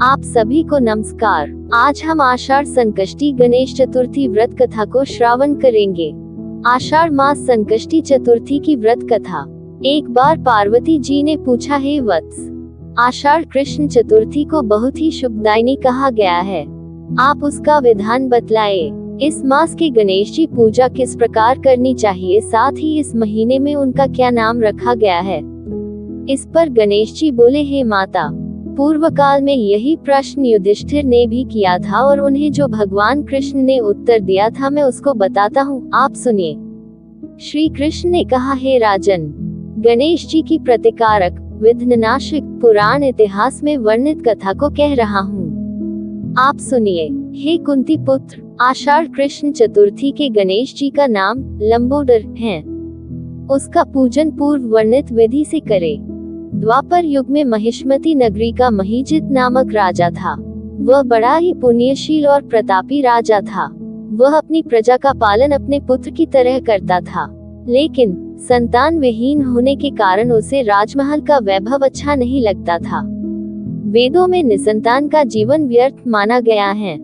आप सभी को नमस्कार। आज हम आषाढ़ संकष्टी गणेश चतुर्थी व्रत कथा को श्रावण करेंगे। आषाढ़ मास संकष्टी चतुर्थी की व्रत कथा। एक बार पार्वती जी ने पूछा, हे वत्स, आषाढ़ कृष्ण चतुर्थी को बहुत ही शुभदायिनी कहा गया है, आप उसका विधान बतलाए। इस मास के गणेश जी पूजा किस प्रकार करनी चाहिए, साथ ही इस महीने में उनका क्या नाम रखा गया है। इस पर गणेश जी बोले, हे माता, पूर्व काल में यही प्रश्न युधिष्ठिर ने भी किया था और उन्हें जो भगवान कृष्ण ने उत्तर दिया था मैं उसको बताता हूँ, आप सुनिए। श्री कृष्ण ने कहा, हे राजन, गणेश जी की प्रतिकारक विघ्ननाशक पुराण इतिहास में वर्णित कथा को कह रहा हूँ, आप सुनिए। हे कुंती पुत्र, आषाढ़ कृष्ण चतुर्थी के गणेश जी का नाम लंबोदर है। उसका पूजन पूर्व वर्णित विधि से करे। द्वापर युग में महिष्मती नगरी का महीजित नामक राजा था। वह बड़ा ही पुण्यशील और प्रतापी राजा था। वह अपनी प्रजा का पालन अपने पुत्र की तरह करता था, लेकिन संतान विहीन होने के कारण उसे राजमहल का वैभव अच्छा नहीं लगता था। वेदों में निसंतान का जीवन व्यर्थ माना गया है।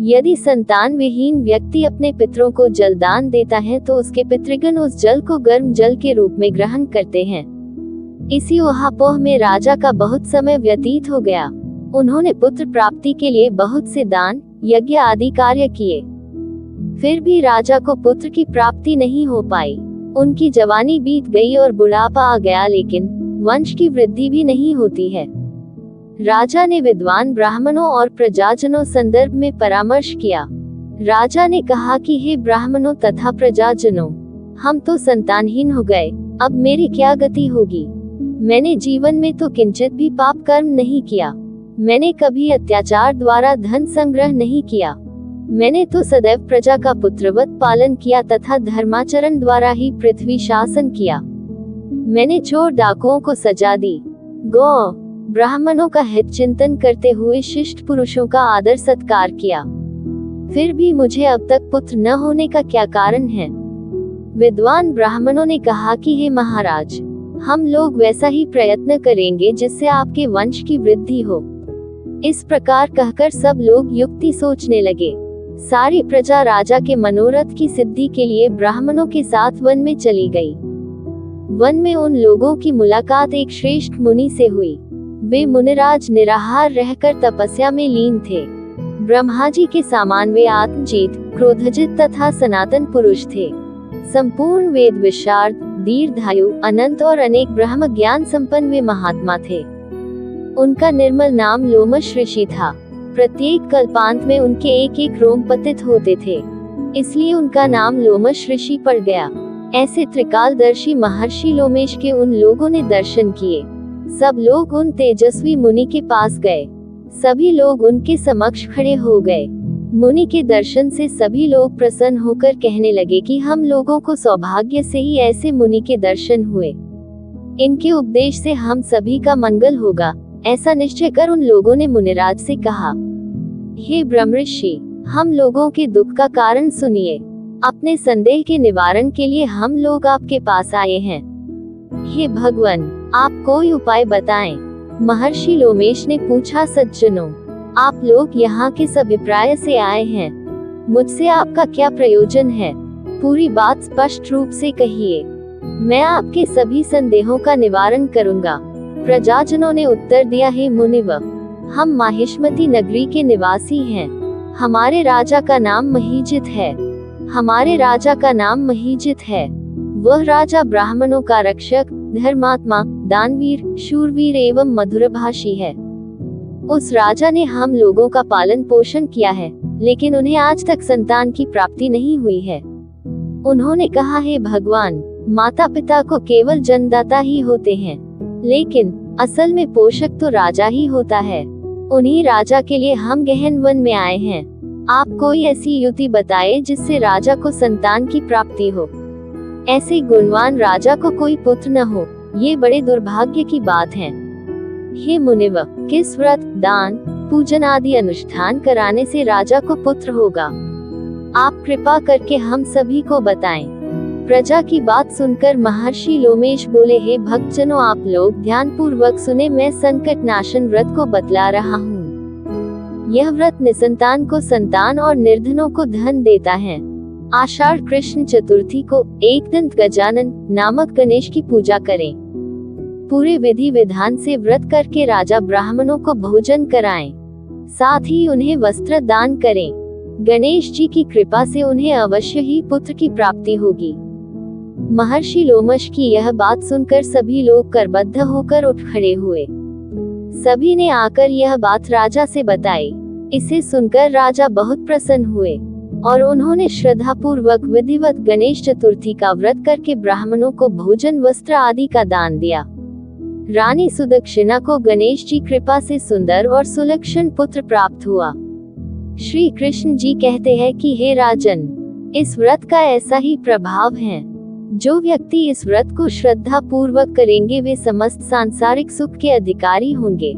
यदि संतान विहीन व्यक्ति अपने पितरों को जल दान देता है तो उसके पितृगण उस जल को गर्म जल के रूप में ग्रहण करते हैं। इसी उहापोह में राजा का बहुत समय व्यतीत हो गया। उन्होंने पुत्र प्राप्ति के लिए बहुत से दान यज्ञ आदि कार्य किए, फिर भी राजा को पुत्र की प्राप्ति नहीं हो पाई। उनकी जवानी बीत गई और बुढ़ापा आ गया, लेकिन वंश की वृद्धि भी नहीं होती है। राजा ने विद्वान ब्राह्मणों और प्रजाजनों संदर्भ में परामर्श किया। राजा ने कहा कि हे ब्राह्मणों तथा प्रजाजनों, हम तो संतानहीन हो गए, अब मेरी क्या गति होगी। मैंने जीवन में तो किंचित भी पाप कर्म नहीं किया। मैंने कभी अत्याचार द्वारा धन संग्रह नहीं किया। मैंने तो सदैव प्रजा का पुत्रवत पालन किया तथा धर्माचरण द्वारा ही पृथ्वी शासन किया। मैंने चोर डाकुओं को सजा दी, गौ ब्राह्मणों का हित चिंतन करते हुए शिष्ट पुरुषों का आदर सत्कार किया। फिर भी मुझे अब तक पुत्र न होने का क्या कारण है। विद्वान ब्राह्मणों ने कहा कि हे महाराज, हम लोग वैसा ही प्रयत्न करेंगे जिससे आपके वंश की वृद्धि हो। इस प्रकार कहकर सब लोग युक्ति सोचने लगे। सारी प्रजा राजा के मनोरथ की सिद्धि के लिए ब्राह्मणों के साथ वन में चली गई। वन में उन लोगों की मुलाकात एक श्रेष्ठ मुनि से हुई। वे मुनिराज निराहार रहकर तपस्या में लीन थे। ब्रह्मा जी के समान वे आत्मजीत, क्रोधजित तथा सनातन पुरुष थे। संपूर्ण वेद विशारद, दीर्घायु, अनंत और अनेक ब्रह्म ज्ञान संपन्न वे महात्मा थे। उनका निर्मल नाम लोमश ऋषि था। प्रत्येक कल्पांत में उनके एक एक रोम पतित होते थे, इसलिए उनका नाम लोमश ऋषि पड़ गया। ऐसे त्रिकालदर्शी महर्षि लोमेश के उन लोगों ने दर्शन किए। सब लोग उन तेजस्वी मुनि के पास गए। सभी लोग उनके समक्ष खड़े हो गए। मुनि के दर्शन से सभी लोग प्रसन्न होकर कहने लगे कि हम लोगों को सौभाग्य से ही ऐसे मुनि के दर्शन हुए। इनके उपदेश से हम सभी का मंगल होगा। ऐसा निश्चय कर उन लोगों ने मुनिराज से कहा, हे ब्रह्मर्षि, हम लोगों के दुख का कारण सुनिए। अपने संदेह के निवारण के लिए हम लोग आपके पास आए हैं। हे भगवान, आप कोई उपाय बताएं। महर्षि लोमेश ने पूछा, सज्जनों, आप लोग यहाँ किस अभिप्राय से आए हैं? मुझसे आपका क्या प्रयोजन है? पूरी बात स्पष्ट रूप से कहिए। मैं आपके सभी संदेहों का निवारण करूंगा। प्रजाजनों ने उत्तर दिया, हे मुनिव, हम माहिष्मती नगरी के निवासी हैं। हमारे राजा का नाम महीजित है। हमारे राजा का नाम महीजित है। वह राजा ब्राह्मणों का रक्षक, धर्मात्मा, दानवीर, शूरवीर एवं मधुरभाषी है। उस राजा ने हम लोगों का पालन पोषण किया है, लेकिन उन्हें आज तक संतान की प्राप्ति नहीं हुई है। उन्होंने कहा, हे भगवान, माता पिता को केवल जन्मदाता ही होते हैं, लेकिन असल में पोषक तो राजा ही होता है। उन्हीं राजा के लिए हम गहन वन में आए हैं। आप कोई ऐसी युक्ति बताए जिससे राजा को संतान की प्राप्ति हो। ऐसे गुणवान राजा को कोई पुत्र न हो, ये बड़े दुर्भाग्य की बात है। हे मुनिव, किस व्रत, दान, पूजन आदि अनुष्ठान कराने से राजा को पुत्र होगा? आप कृपा करके हम सभी को बताएं। प्रजा की बात सुनकर महर्षि लोमेश बोले, हे भक्तजनों, आप लोग ध्यान पूर्वक सुने, मैं संकट नाशन व्रत को बतला रहा हूँ। यह व्रत निसंतान को संतान और निर्धनों को धन देता है। आषाढ़ कृष्ण चतुर्थी को एक दंत गजानन नामक गणेश की पूजा करें। पूरे विधि विधान से व्रत करके राजा ब्राह्मणों को भोजन कराएं। साथ ही उन्हें वस्त्र दान करें। गणेश जी की कृपा से उन्हें अवश्य ही पुत्र की प्राप्ति होगी। महर्षि लोमश की यह बात सुनकर सभी लोग करबद्ध होकर उठ खड़े हुए। सभी ने आकर यह बात राजा से बताई। इसे सुनकर राजा बहुत प्रसन्न हुए और उन्होंने श्रद्धा पूर्वक विधिवत गणेश चतुर्थी का व्रत करके ब्राह्मणों को भोजन वस्त्र आदि का दान दिया। रानी सुदक्षिणा को गणेश जी कृपा से सुंदर और सुलक्षण पुत्र प्राप्त हुआ। श्री कृष्ण जी कहते हैं कि हे राजन, इस व्रत का ऐसा ही प्रभाव है। जो व्यक्ति इस व्रत को श्रद्धा पूर्वक करेंगे वे समस्त सांसारिक सुख के अधिकारी होंगे।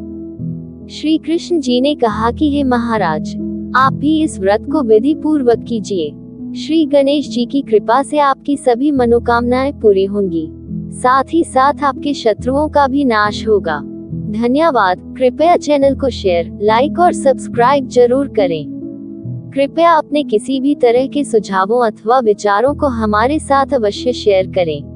श्री कृष्ण जी ने कहा कि हे महाराज, आप भी इस व्रत को विधि पूर्वक कीजिए। श्री गणेश जी की कृपा से आपकी सभी मनोकामनाएं पूरी होंगी। साथ ही साथ आपके शत्रुओं का भी नाश होगा। धन्यवाद। कृपया चैनल को शेयर, लाइक और सब्सक्राइब जरूर करें। कृपया अपने किसी भी तरह के सुझावों अथवा विचारों को हमारे साथ अवश्य शेयर करें।